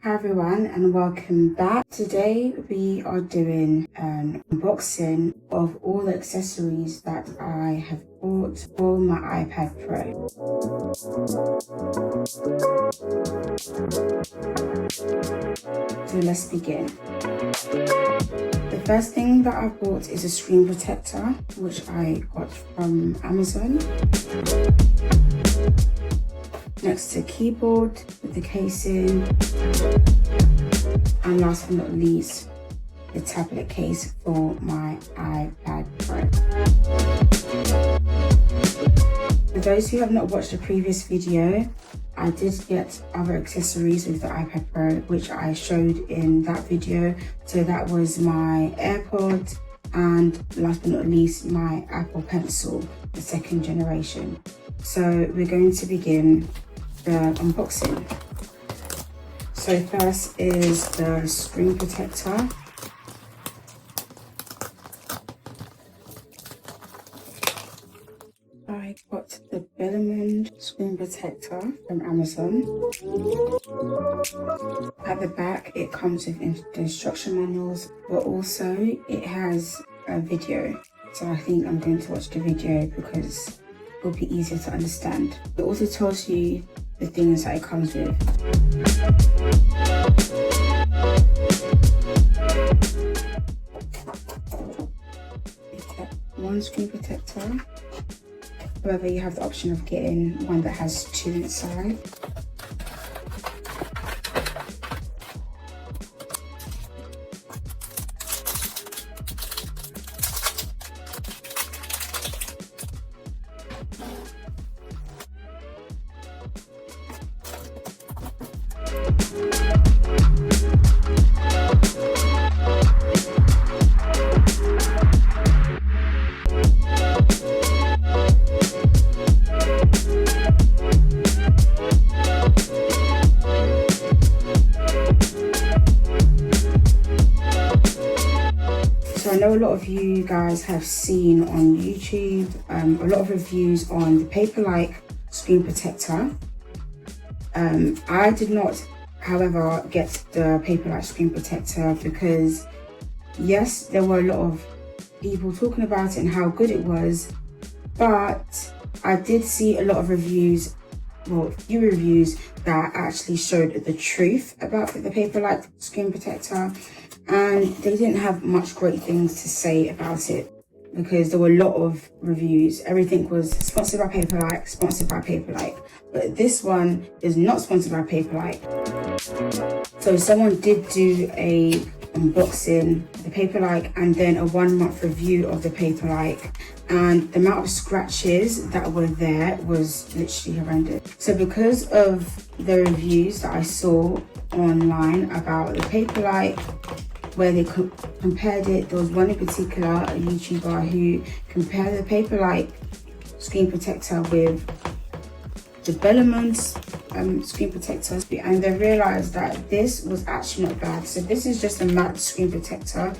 Hi everyone and welcome back. Today we are doing an unboxing of all the accessories that I have bought for my iPad Pro. So let's begin. The first thing that I bought is a screen protector, which I got from Amazon. Next to keyboard with the casing, and last but not least, the tablet case for my iPad Pro. For those who have not watched the previous video, I did get other accessories with the iPad Pro, which I showed in that video. So that was my AirPods and last but not least, my Apple Pencil, the second generation. So we're going to begin the unboxing. So first is the screen protector. I got the Bellman screen protector from Amazon. At the back it comes with the instruction manuals, but also it has a video. So I think I'm going to watch the video because it'll be easier to understand. It also tells you the things that it comes with. One screen protector. However, you have the option of getting one that has two inside. So I know a lot of you guys have seen on YouTube a lot of reviews on the Paperlike screen protector. I did not, however, get the Paperlike screen protector because yes, there were a lot of people talking about it and how good it was, but I did see a lot of reviews, well, a few reviews that actually showed the truth about the Paperlike screen protector, and they didn't have much great things to say about it because there were a lot of reviews. Everything was sponsored by Paperlike, sponsored by Paperlike, but this one is not sponsored by Paperlike. So someone did do a unboxing of the Paperlike and then a 1 month review of the Paperlike, and the amount of scratches that were there was literally horrendous. So because of the reviews that I saw online about the Paperlike, where they compared it, there was one in particular, a YouTuber, who compared the Paperlike screen protector with the Bellman's screen protector, and they realized that this was actually not bad. So this is just a matte screen protector.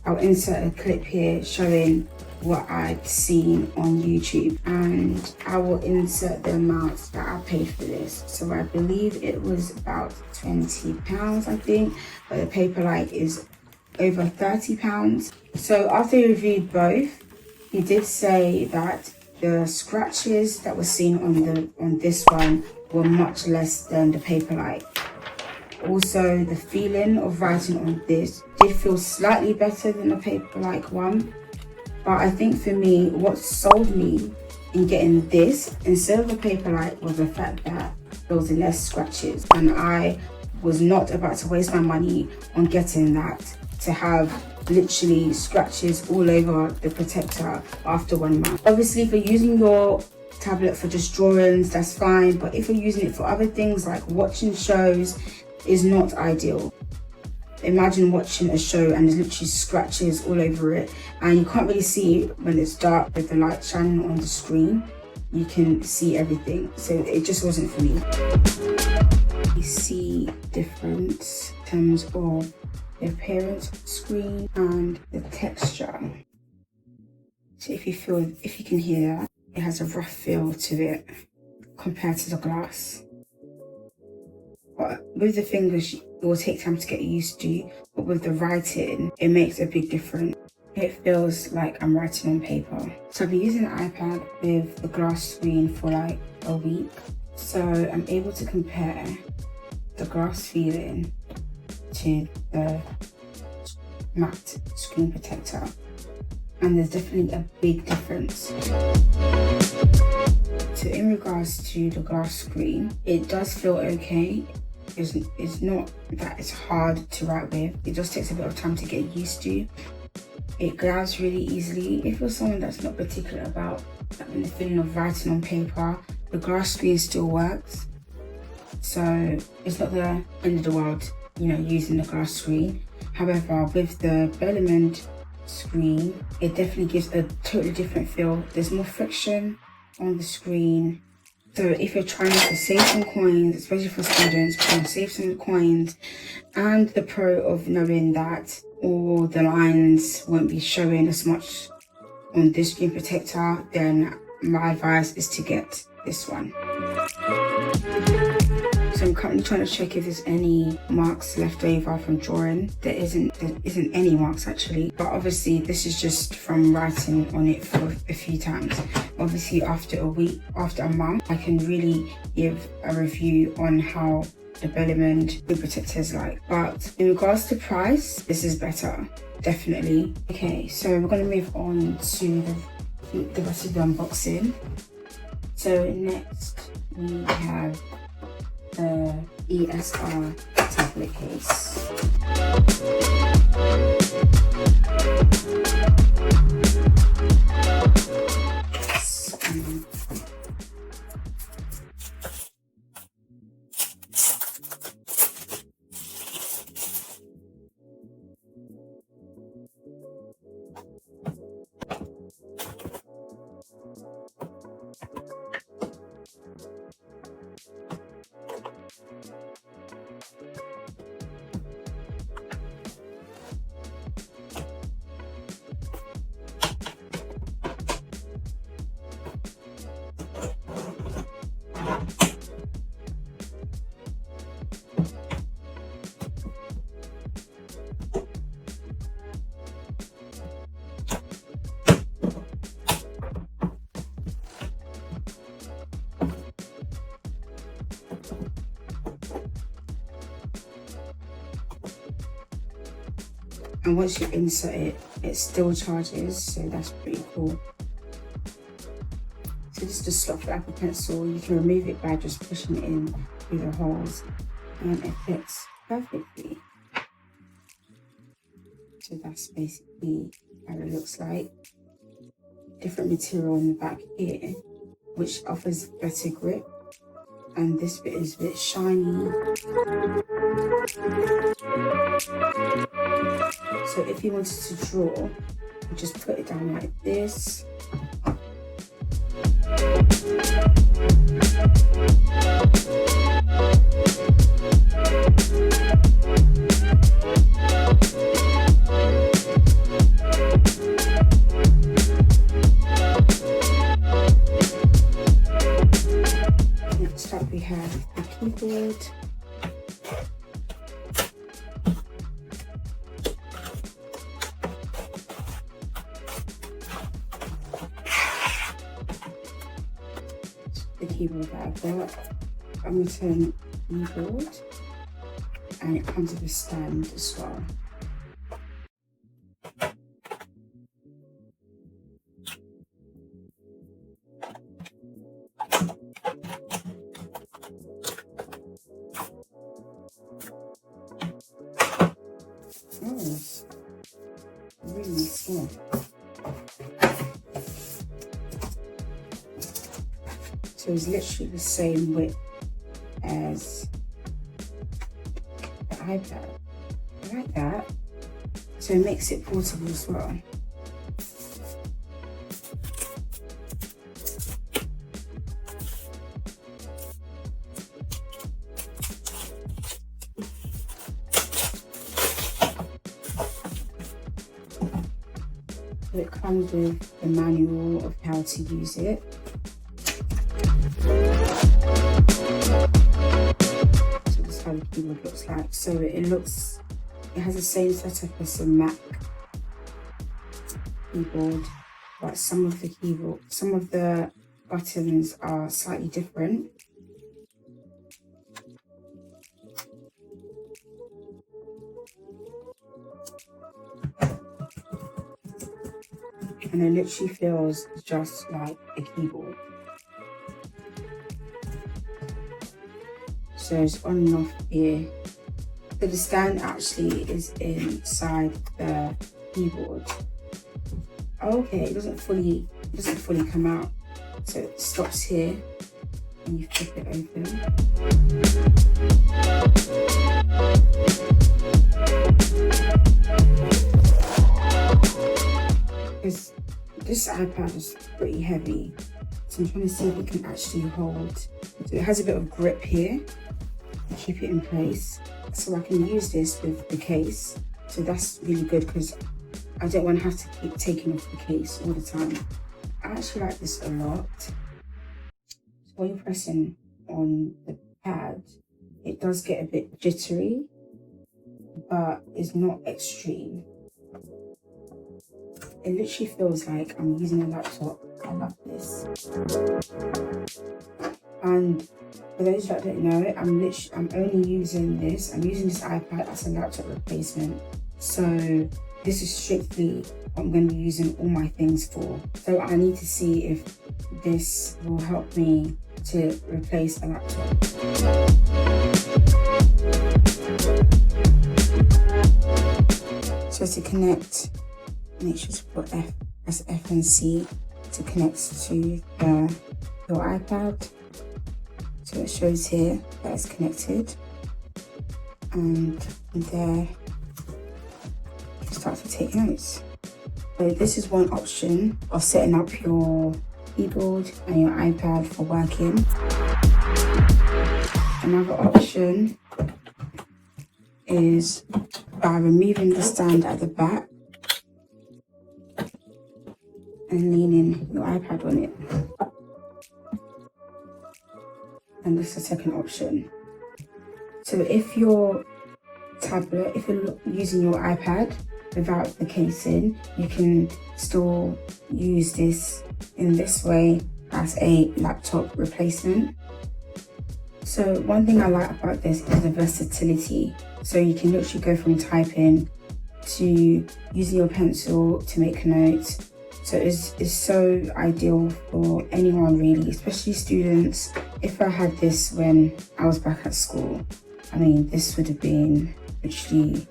I'll insert a clip here showing what I'd seen on YouTube, and I will insert the amount that I paid for this. So I believe it was about £20, I think, but the Paperlike is over £30. So after he reviewed both, he did say that the scratches that were seen on this one were much less than the Paperlike. Also, the feeling of writing on this did feel slightly better than the Paperlike one. But I think for me, what sold me in getting this instead of the Paperlike was the fact that there was less scratches, and I was not about to waste my money on getting that to have literally scratches all over the protector after 1 month. Obviously, if you're using your tablet for just drawings, that's fine, but if you're using it for other things like watching shows, is not ideal. Imagine watching a show and there's literally scratches all over it, and you can't really see it when it's dark with the light shining on the screen. You can see everything, so it just wasn't for me. You see difference in terms of the appearance of the screen and the texture. So if you can hear that, it has a rough feel to it compared to the glass. But with the fingers, it will take time to get used to. But with the writing, it makes a big difference. It feels like I'm writing on paper. So I've been using the iPad with the glass screen for like a week. So I'm able to compare the glass feeling to the matte screen protector. And there's definitely a big difference. So in regards to the glass screen, it does feel okay. It's not that it's hard to write with. It just takes a bit of time to get used to. It grabs really easily. If you're someone that's not particular about having the feeling of writing on paper, the glass screen still works. So it's not the end of the world, you know, using the glass screen. However, with the Bellament screen, it definitely gives a totally different feel. There's more friction on the screen. So if you're trying to save some coins, especially for students, trying to save some coins, and the pro of knowing that all the lines won't be showing as much on this screen protector, then my advice is to get this one. So I'm currently trying to check if there's any marks left over from drawing. There isn't any marks actually, but obviously this is just from writing on it for a few times. Obviously after a week, after a month, I can really give a review on how the Bellament screen protector is like. But in regards to price, this is better, definitely. Okay, so we're gonna move on to the rest of the unboxing. So next we have the ESR tablet case. And once you insert it, it still charges, so that's pretty cool. So this is the slot for the Apple Pencil. You can remove it by just pushing it in through the holes, and it fits perfectly. So that's basically how it looks like. Different material in the back here, which offers better grip. And this bit is a bit shiny. So if you wanted to draw, you just put it down like this. Next up we have the keyboard. The keyboard that I've got. I'm going to turn keyboard, and it comes with a stand as well. Oh, it's really small. So it's literally the same width as the iPad. I like that. So it makes it portable as well. So it comes with the manual of how to use it. So this is how the keyboard looks like. So it has the same setup as a Mac keyboard, but some of the buttons are slightly different. And it literally feels just like a keyboard. So it's on and off here. So the stand actually is inside the keyboard. Okay, it doesn't fully come out. So it stops here and you flip it open. Because this iPad is pretty heavy, so I'm trying to see if it can actually hold. So it has a bit of grip here to keep it in place. So I can use this with the case. So that's really good because I don't want to have to keep taking off the case all the time. I actually like this a lot. So when you're pressing on the pad, it does get a bit jittery, but it's not extreme. It literally feels like I'm using a laptop. I love this. And for those that don't know it, I'm only using this. I'm using this iPad as a laptop replacement. So this is strictly what I'm going to be using all my things for. So I need to see if this will help me to replace a laptop. So to connect, make sure to put press F and C to connect to your iPad. So it shows here that it's connected, and there you can start to take notes. So this is one option of setting up your keyboard and your iPad for working. Another option is by removing the stand at the back and leaning your iPad on it. And this is the second option. So if your tablet, if you're using your iPad without the casing, you can still use this in this way as a laptop replacement. So one thing I like about this is the versatility. So you can literally go from typing to using your pencil to make notes. So it's so ideal for anyone really, especially students. If I had this when I was back at school, I mean, this would have been literally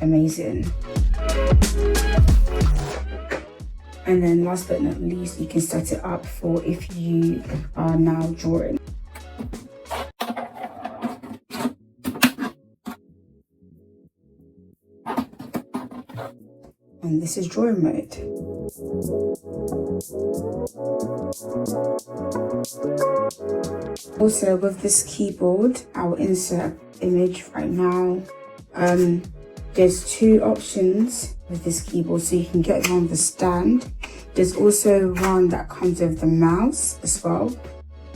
amazing. And then last but not least, you can set it up for if you are now drawing. And this is drawing mode. Also with this keyboard, I will insert image right now. There's two options with this keyboard, so you can get one with the stand. There's also one that comes with the mouse as well.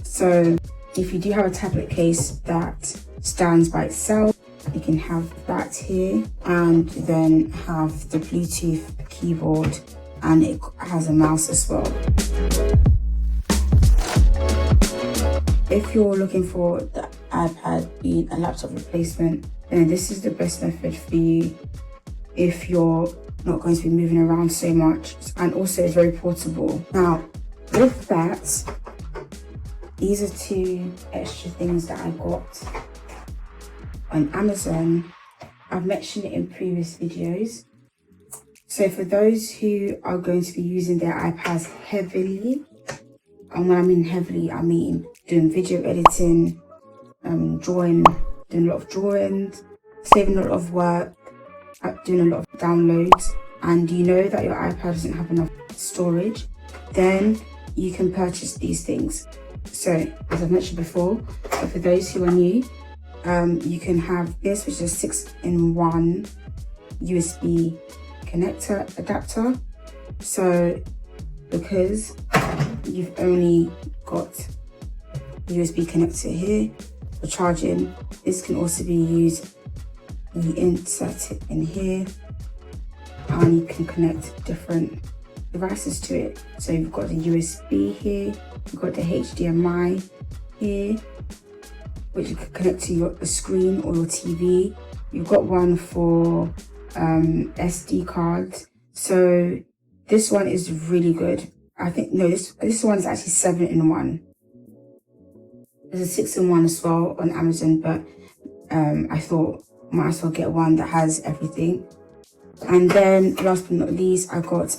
So if you do have a tablet case that stands by itself, you can have that here, and then have the Bluetooth keyboard, and it has a mouse as well. If you're looking for the iPad being a laptop replacement, then this is the best method for you if you're not going to be moving around so much, and also it's very portable. Now with that, these are two extra things that I got on Amazon. I've mentioned it in previous videos. So for those who are going to be using their iPads heavily, and when I mean heavily, I mean doing video editing, drawing, doing a lot of drawings, saving a lot of work, doing a lot of downloads, and you know that your iPad doesn't have enough storage, then you can purchase these things. So as I mentioned before, but for those who are new, you can have this, which is a 6-in-1 USB connector adapter. So because you've only got the USB connector here, for charging. This can also be used, you insert it in here and you can connect different devices to it. So you've got the USB here, you've got the HDMI here, which you can connect to the screen or your TV. You've got one for SD cards. So this one is really good. I think, no, this one is actually 7-in-1. There's a 6-in-1 as well on Amazon, but I thought might as well get one that has everything. And then last but not least, I got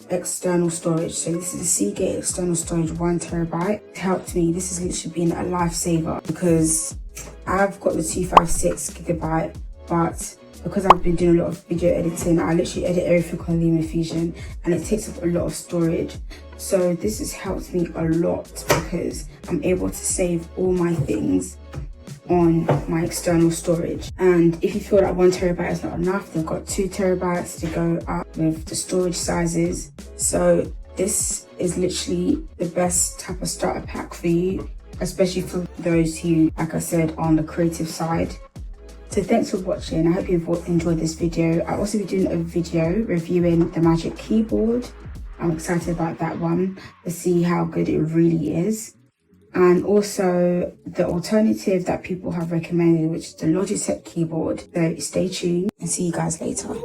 external storage. So this is a Seagate external storage, 1 terabyte. It helped me. This has literally been a lifesaver because I've got the 256 gigabyte, but because I've been doing a lot of video editing, I literally edit everything on LumaFusion and it takes up a lot of storage. So this has helped me a lot because I'm able to save all my things on my external storage. And if you feel that 1 terabyte is not enough, they've got 2 terabytes to go up with the storage sizes. So this is literally the best type of starter pack for you, especially for those who, like I said, are on the creative side. So thanks for watching. I hope you've enjoyed this video. I'll also be doing a video reviewing the Magic Keyboard. I'm excited about that one to see how good it really is. And also the alternative that people have recommended, which is the Logitech keyboard. So stay tuned and see you guys later.